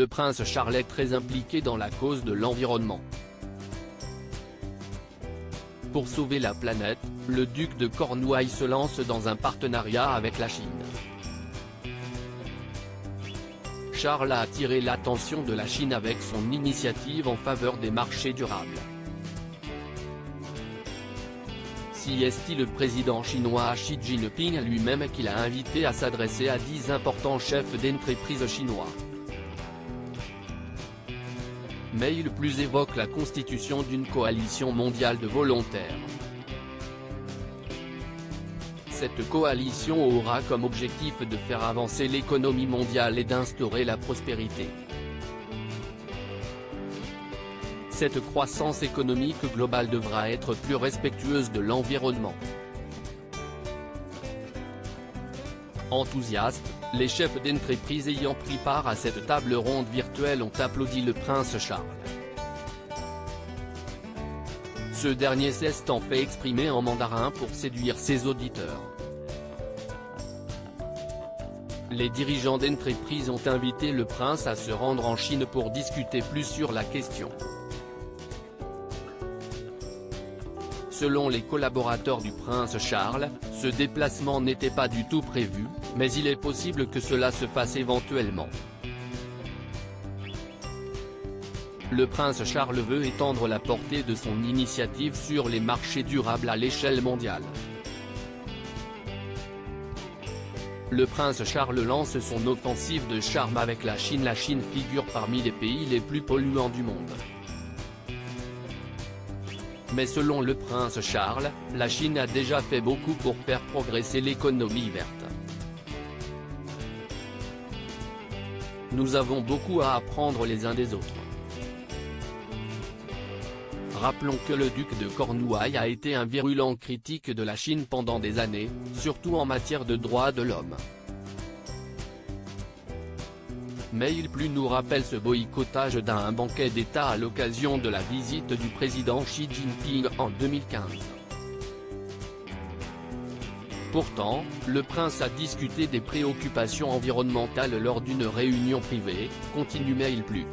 le prince Charles est très impliqué dans la cause de l'environnement. Pour sauver la planète, le duc de Cornouailles se lance dans un partenariat avec la Chine. Charles a attiré l'attention de la Chine avec son initiative en faveur des marchés durables. Si est-il le président chinois Xi Jinping lui-même qui l'a invité à s'adresser à 10 importants chefs d'entreprise chinois. Mais il plus évoque la constitution d'une coalition mondiale de volontaires. Cette coalition aura comme objectif de faire avancer l'économie mondiale et d'instaurer la prospérité. Cette croissance économique globale devra être plus respectueuse de l'environnement. Enthousiastes, les chefs d'entreprise ayant pris part à cette table ronde virtuelle ont applaudi le prince Charles. Ce dernier s'est en fait exprimer en mandarin pour séduire ses auditeurs. Les dirigeants d'entreprise ont invité le prince à se rendre en Chine pour discuter plus sur la question. Selon les collaborateurs du prince Charles, ce déplacement n'était pas du tout prévu, mais il est possible que cela se fasse éventuellement. Le prince Charles veut étendre la portée de son initiative sur les marchés durables à l'échelle mondiale. Le prince Charles lance son offensive de charme avec la Chine. La Chine figure parmi les pays les plus polluants du monde. Mais selon le prince Charles, la Chine a déjà fait beaucoup pour faire progresser l'économie verte. Nous avons beaucoup à apprendre les uns des autres. Rappelons que le duc de Cornouailles a été un virulent critique de la Chine pendant des années, surtout en matière de droits de l'homme. Mais il plus nous rappelle ce boycottage d'un banquet d'État à l'occasion de la visite du président Xi Jinping en 2015. Pourtant, le prince a discuté des préoccupations environnementales lors d'une réunion privée, continue Mail Plus.